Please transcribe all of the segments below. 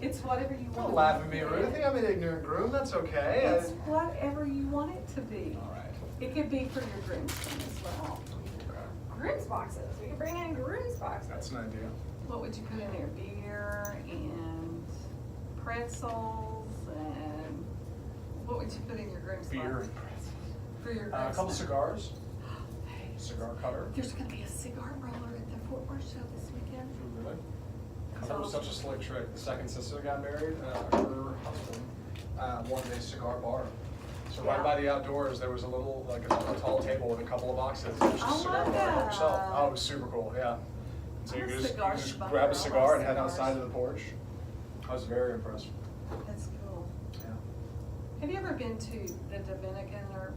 It's whatever you want. Don't laugh at me, Ruthie. I'm an ignorant groom. That's okay. It's whatever you want it to be. All right. It could be for your groomsmen as well. Okay. Groom's boxes. We can bring in groom's boxes. That's an idea. What would you put in there? Beer and pretzels and what would you put in your groom's Beer box? and pretzels. For your A groomsmen? couple cigars. Hey, Cigar cutter. there's going to be a cigar roller at the Fort Worth show this weekend. Really? I thought it was such a slick trick. The second sister got married. Her husband wanted a cigar bar. So right by the outdoors, there was a little, like a tall table with a couple of boxes. It was just a cigar bar for yourself. Oh, it was super cool. Yeah. So you I'm a could just cigar grab a smoker. cigar I and love head outside cigars. to the porch. I was very impressed. That's cool. Yeah. Have you ever been to the Dominican or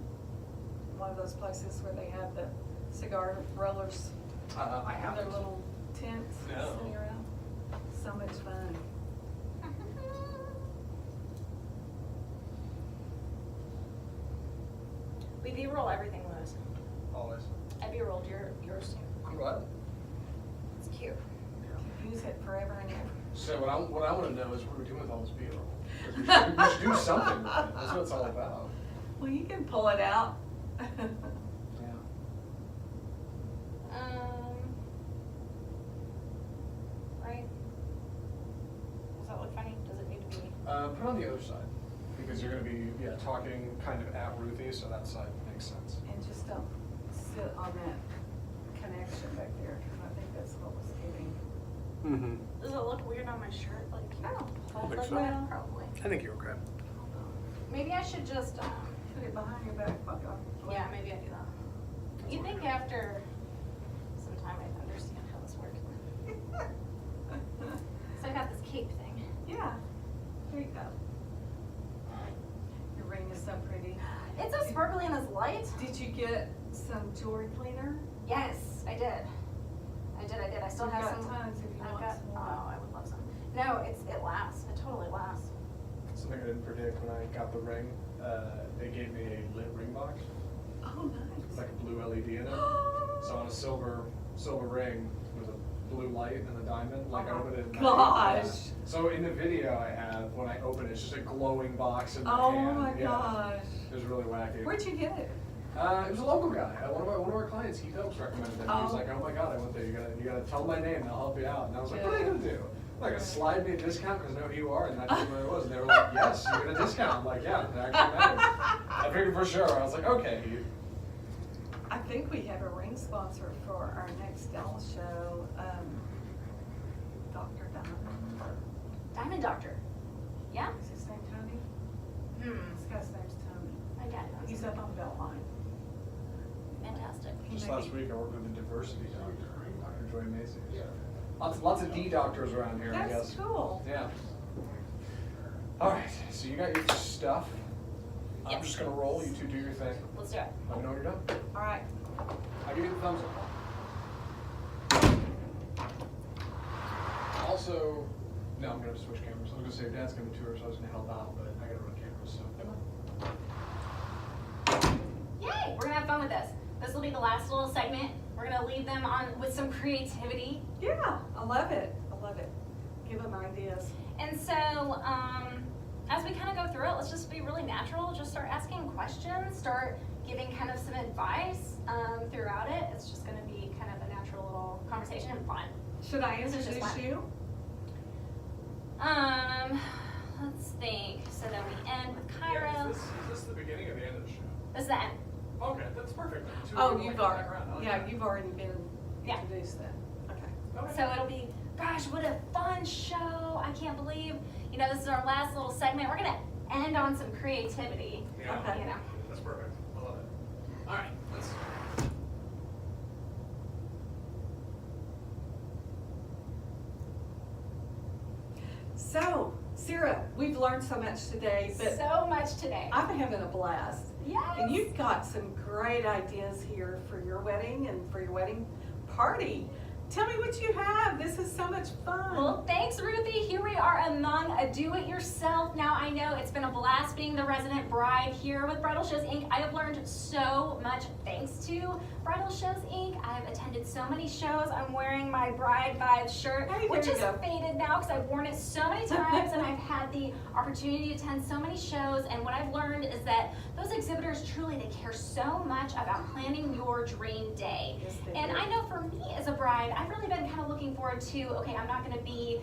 one of those places where they have the cigar rollers I in their haven't. little tents No. sitting around? So much fun. We B-roll everything, Liz. Always. I B-rolled yours too. I'm glad. It's cute. Use it forever and ever. So what I want to know is what are we doing with all this B-roll? 'Cause we should do something with it. That's what it's all about. Well, you can pull it out. Yeah. Right? Does that look funny? Does it need to be? Put it on the other side because you're going to be talking kind of at Ruthie, so that side makes sense. And just don't sit on that connection back there, because I think that's what was getting. Mm-hmm. Does it look weird on my shirt? Like, don't think like so. that? Probably. I think you're okay. Maybe I should just, Put it behind your back, Bucko. yeah, maybe I do that. You think after some time I'd understand how this works. So I got this cape thing. Yeah, there you go. Your ring is so pretty. It's so sparkly in this light. Did you get some jewelry cleaner? Yes, I did. I still We've have got some. tons if you I've want got, some oh, more. I would love some. No, it lasts. It totally lasts. Something I didn't predict when I got the ring. They gave me a lit ring box Oh, with nice. like a blue LED in it. So on a silver ring with a blue light and a diamond. Like I opened it. And Gosh. So in the video I have, when I open it, it's just a glowing box in my Oh hand. my Yeah. gosh. It was really wacky. Where'd you get it? It was a local guy. One of our clients, Heath Oaks, recommended it. He was Oh. like, "Oh my God, I went there. You gotta tell my name. And I'll help you out." And I was like, "What are they gonna do? Like, slide me a discount because I know who you are?" And I told them what it was. And they were like, "Yes, you get a discount." I'm like, "Yeah, it actually matters." I figured for sure. I was like, "Okay, Heath." I think we have a ring sponsor for our next Dallas show, Dr. Diamond. Diamond Doctor. Yeah? Is his name Tony? This guy's name's Tony. My dad knows. He's up on Beltline. Fantastic. Just last week, I worked with a diversity doctor, Dr. Joy Macy. Lots of D doctors around here, I That's guess. cool. Yeah. All right. So you got your stuff. I'm Yes. just gonna roll. You two do your thing. Let's do it. Let me know when you're done. All right. I'll give you the thumbs up. Also, no, I'm gonna switch cameras. I was gonna say Dad's gonna tour, so I was gonna help out, but I gotta run cameras, so. Yay! We're gonna have fun with this. This will be the last little segment. We're gonna leave them on with some creativity. Yeah, I love it. I love it. Give them ideas. And so, as we kind of go through it, let's just be really natural. Just start asking questions. Start giving kind of some advice throughout it. It's just gonna be kind of a natural little conversation and fun. Should I This is just introduce fun. you? Let's think. So then we end with Cairo. Yeah, is this the beginning or the end of the show? This is the end. Okay, that's perfect. Oh, you've already, you've already been Yeah. introduced then. Okay. So it'll be, gosh, what a fun show. I can't believe, this is our last little segment. We're gonna end on some creativity. Yeah. Okay. That's perfect. I love it. All right, let's. So, Sarah, we've learned so much today, but So much today. I'm having a blast. Yes. And you've got some great ideas here for your wedding and for your wedding party. Tell me what you have. This is so much fun. Well, thanks, Ruthie. Here we we are among a do-it-yourself. Now, I know it's been a blast being the resident bride here with Bridal Shows, Inc. I have learned so much thanks to Bridal Shows, Inc. I've attended so many shows. I'm wearing my Bride Vibes shirt, Hey, there which you is go. faded now because I've worn it so many times and I've had the opportunity to attend so many shows. And what I've learned is that those exhibitors truly, they care so much about planning your dream day. Yes, they And do. I know for me as a bride, I've really been kind of looking forward to, okay, I'm not going to be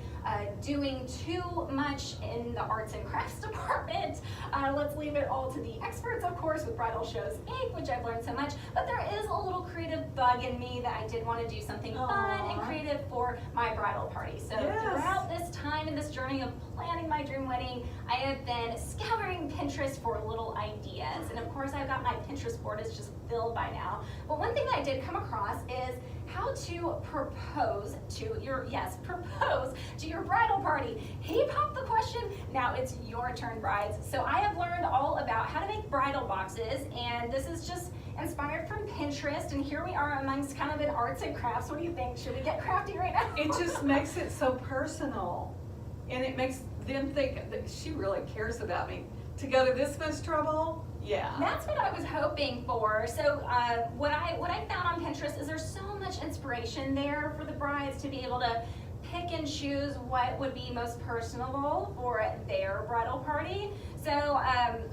doing too much in the arts and crafts department. Let's leave it all to the experts, of course, with Bridal Shows, Inc., which I've learned so much. But there is a little creative bug in me that I did want to do something fun and Aw. creative for my bridal party. So Yes. throughout this time in this journey of planning my dream wedding, I have been scouring Pinterest for little ideas. And of course, I've got my Pinterest board is just filled by now. But one thing that I did come across is how to propose to your bridal party. He popped the question, now it's your turn, brides. So I have learned all about how to make bridal boxes, and this is just inspired from Pinterest, and here we are amongst kind of an arts and crafts. What do you think? Should we get crafty right now? It just makes it so personal, and it makes them think that she really cares about me. To go to this much trouble, yeah. That's what I was hoping for. So what I found on Pinterest is there's so much inspiration there for the brides to be able to pick and choose what would be most personable for their bridal party. So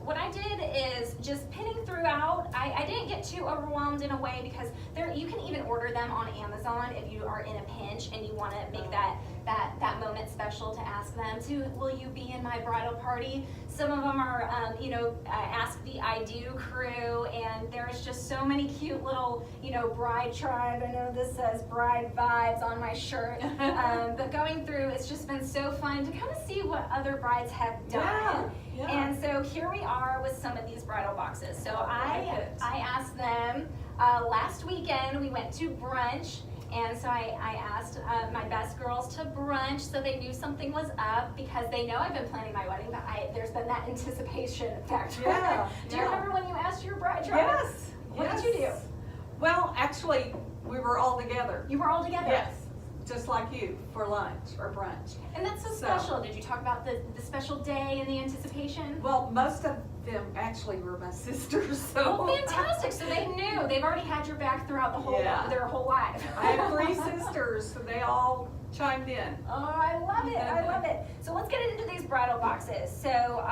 what I did is just pinning throughout. I didn't get too overwhelmed in a way because you can even order them on Amazon if you are in a pinch and you want to make that moment special to ask them to, will you be in my bridal party? Some of them are, ask the I do crew, and there's just so many cute little, bride tribe. I know this says Bride Vibes on my shirt, but going through, it's just been so fun to kind of see what other brides have done. Yeah. And so here we are with some of these bridal boxes. So I like it. I asked them, last weekend we went to brunch, and so I asked my best girls to brunch so they knew something was up, because they know I've been planning my wedding, but there's been that anticipation factor. Yeah, Do you yeah. remember when you asked your bride tribe? Yes. What yes. did you do? Well, actually, we were all together. You were all together? Yes, just like you, for lunch or brunch. And that's so So- special. Did you talk about the special day and the anticipation? Well, most of them actually were my sisters, so. Well, fantastic. So they knew. They've already had your back throughout their whole life. I have 3 sisters, so they all chimed in. Oh, I love it. I love it. So let's get into these bridal boxes. So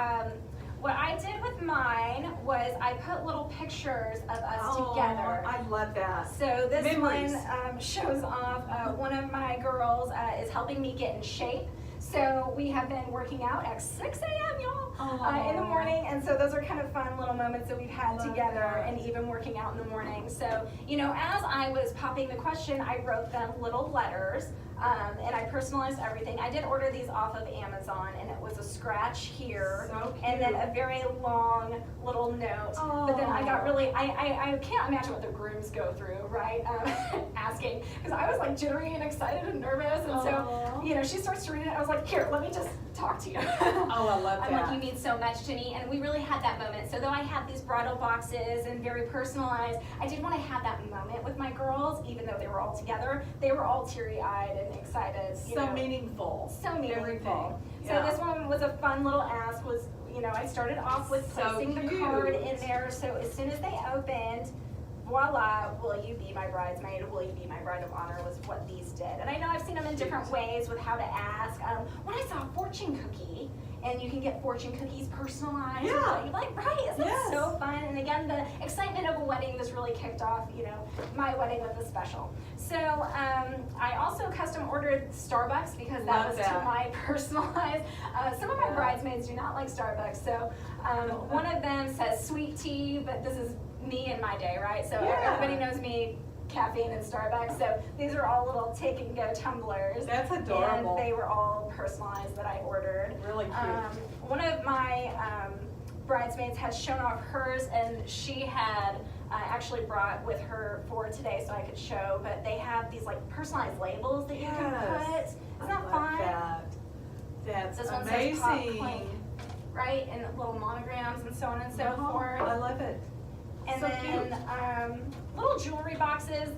what I did with mine was I put little pictures of us together. I love that. So this Memories. one shows off one of my girls is helping me get in shape. So we have been working out at 6 a.m., y'all, in the morning. And so those are kind of fun little moments that we've had Love together, that. and even working out in the morning. So, as I was popping the question, I wrote them little letters, and I personalized everything. I did order these off of Amazon, and it was a scratch here, So and then cute. a very long little note. But then I got really, I can't imagine what the grooms go through, right? Asking, because I was like jittery and excited and nervous, and so, Aw. she starts to read it. I was like, here, let me just talk to you. Oh, I love I'm that. like, you mean so much to me, and we really had that moment. So though I had these bridal boxes and very personalized, I did want to have that moment with my girls, even though they were all together. They were all teary-eyed and excited. So meaningful. So meaningful. Everything. So Yeah. this one was a fun little ask. I started off with So placing the cute. card in there. So as soon as they opened, voila, will you be my bridesmaid? Will you be my bride of honor? Was what these did. And I know I've seen them in different ways with how to ask. When I saw a fortune cookie, and you can get fortune cookies personalized. Yeah. You're like, right, isn't that Yes. so fun? And again, the excitement of a wedding, this really kicked off, my wedding with a special. So I also custom ordered Starbucks because that Love was to that. my personalized. Some of my Yeah. bridesmaids do not like Starbucks. So one of them says sweet tea, but this is me in my day, right? So Yeah. everybody knows me, caffeine and Starbucks. So these are all little take and go tumblers. That's adorable. And they were all personalized that I ordered. Really cute. One of my bridesmaids has shown off hers, and she had actually brought with her for today so I could show, but they have these like personalized labels that you can put. Yes. Isn't that I fun? love that. That's This one amazing. says Pop Clean, right? And little monograms and so on and so forth. I love it. And So then cute. little jewelry boxes.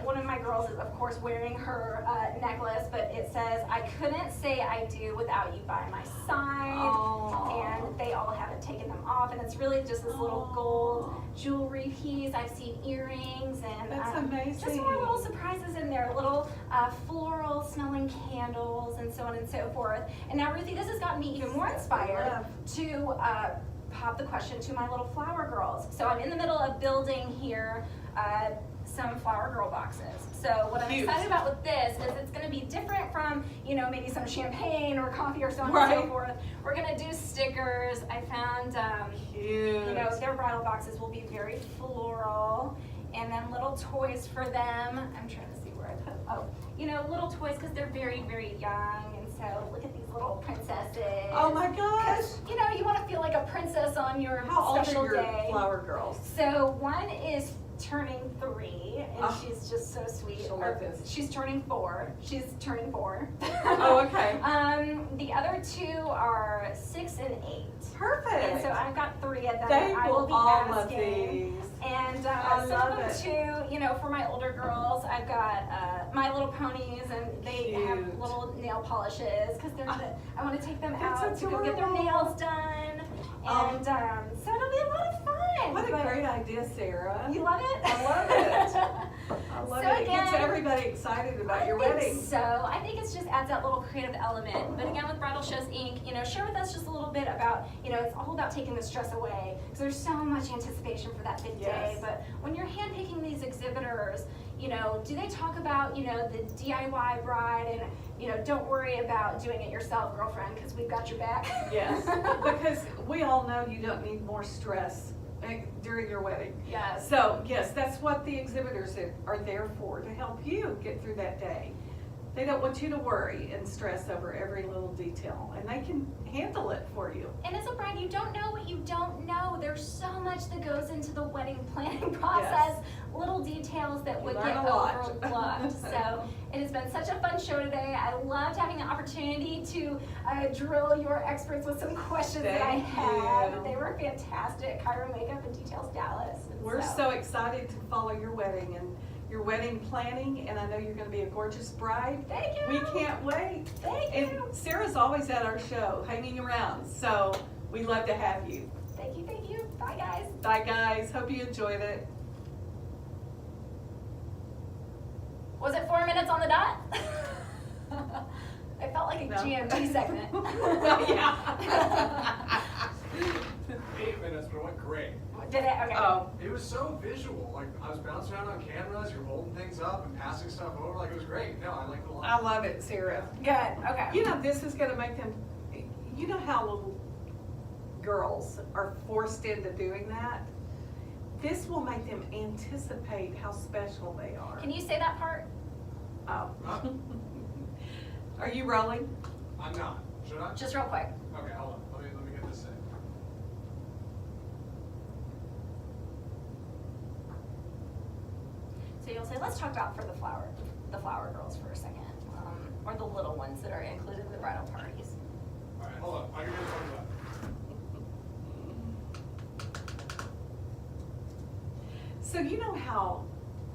One of my girls is, of course, wearing her necklace, but it says, "I couldn't say I do without you by my side." Aww. And they all haven't taken them off, and it's really just this little gold jewelry piece. I've seen earrings and That's amazing. just more little surprises in there, little floral smelling candles and so on and so forth. And now, Ruthie, this has gotten me even more inspired to pop the question to my little flower girls. So I'm in the middle of building here some flower girl boxes. So what I'm excited about with this is it's going to be different from, you know, maybe some champagne or coffee or so on and so forth. We're going to do stickers. I found, you know, their bridal boxes will be very floral, and then little toys for them. I'm trying to see where I put, oh, you know, little toys because they're very, very young. And so look at these little princesses. Oh my gosh. You know, you want to feel like a princess on your How special old are your day. flower girls? So one is turning 3, and she's just so sweet. She'll love this. She's turning 4. She's turning 4. Oh, okay. The other 2 are 6 and 8. Perfect. And so I've got 3 of them. They I will will be all love asking. these. And I some love of them it. too, you know, for my older girls, I've got My Little Ponies, and they have Cute. little nail polishes because I want to take them That's out to go get their adorable. nails done. And so it'll be a lot of fun. What a But great idea, Sarah. You love it? I love it. I love So it. It gets again, everybody excited about your I think wedding. So I think it just adds that little creative element. But again, with Bridal Shows Inc., you know, share with us just a little bit about, you know, it's all about taking the stress away because there's so much anticipation for that big day. Yes. But when you're handpicking these exhibitors, you know, do they talk about, you know, the DIY bride and, you know, don't worry about doing it yourself, girlfriend, because we've got your back. Yes, because we all know you don't need more stress during your wedding. Yes. So, yes, that's what the exhibitors are there for, to help you get through that day. They don't want you to worry and stress over every little detail, and they can handle it for you. And as a bride, you don't know what you don't know. There's so much that goes into the wedding planning process, little details that would learn get a lot. overlooked. So it has been such a fun show today. I loved having the opportunity to drill your experts with some questions that I Thank had. you. They were fantastic. Cairo Makeup and Details Dallas. And We're so excited to follow your wedding and your wedding planning, and I know you're going to be a gorgeous bride. Thank you. We can't wait. Thank And you. Sarah's always at our show, hanging around, so we love to have you. Thank you. Thank you. Bye, guys. Bye, guys. Hope you enjoyed it. Was it 4 minutes on the dot? It felt like a No. GMT segment. Yeah. 8 minutes, but it went great. Did it? Okay. Oh, It was so visual. Like, I was bouncing around on cameras, you're holding things up and passing stuff over. Like, it was great. No, I liked it a lot. I love it, Sarah. Good. Okay. You know, this is going to make them, you know how little girls are forced into doing that? This will make them anticipate how special they are. Can you say that part? Oh. Huh? Are you rolling? I'm not. Should I? Just real quick. Okay, hold on. Let me get this in. So you'll say, let's talk about for the flower girls for a second, or the little ones that are included in the bridal parties. All right, hold on. I can get some of that. So you know how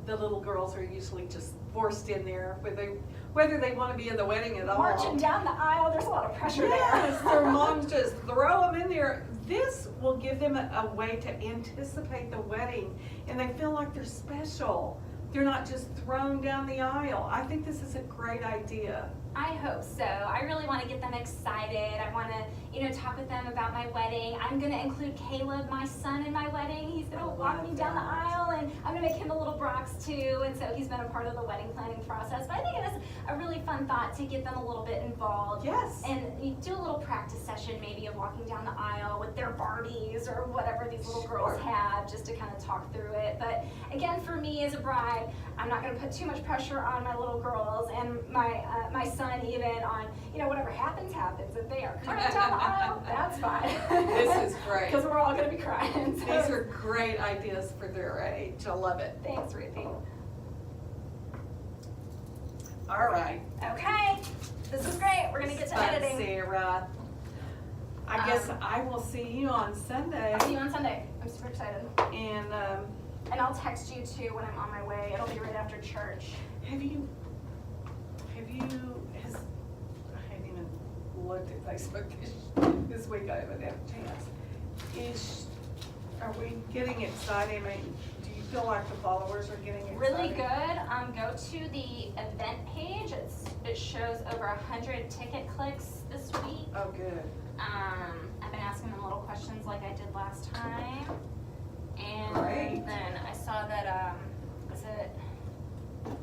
the little girls are usually just forced in there, whether they want to be in the wedding at all. Marching down the aisle, there's a lot of pressure Yes, there. their moms just throw them in there. This will give them a way to anticipate the wedding, and they feel like they're special. They're not just thrown down the aisle. I think this is a great idea. I hope so. I really want to get them excited. I want to, talk with them about my wedding. I'm going to include Caleb, my son, in my wedding. He's going to walk me down the aisle, and I'm going to make him a little Brox too. And so he's been a part of the wedding planning process. But I think it is a really fun thought to get them a little bit involved. Yes. And you do a little practice session maybe of walking down the aisle with their Barbies or whatever these little girls have, just to kind of talk through it. But again, for me as a bride, I'm not going to put too much pressure on my little girls and my son even on, whatever happens. If they are crying down the aisle, that's fine. This is great. Because we're all going to be crying. So. These are great ideas for their age. I love it. Thanks, Ruthie. All right. Okay, this is great. We're going to get to editing. Sarah. I guess I will see you on Sunday. I'll see you on Sunday. I'm super excited. And And I'll text you too when I'm on my way. It'll be right after church. I haven't even looked at Facebook this week, I haven't had a chance. Are we getting excited? I mean, do you feel like the followers are getting excited? Really good. Go to the event page. It shows over 100 ticket clicks this week. Oh, good. I've been asking them little questions like I did last time. And Great. then I saw that, is it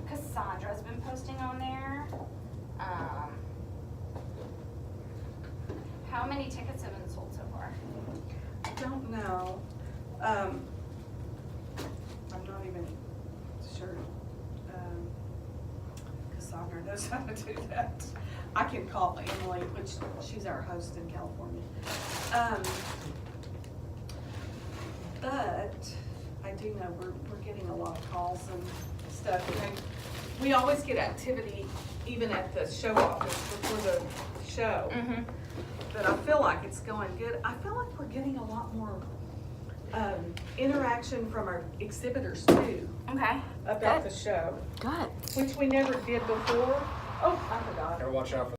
Cassandra's been posting on there? How many tickets have been sold so far? I don't know. I'm not even sure. Cassandra knows how to do that. I can call Emily, which she's our host in California. But I do know we're getting a lot of calls and stuff. And we always get activity even at the show office before the show. Mm-hmm. But I feel like it's going good. I feel like we're getting a lot more interaction from our exhibitors too Okay. about Good. the show, Good. which we never did before. Oh, I forgot. Gotta watch out for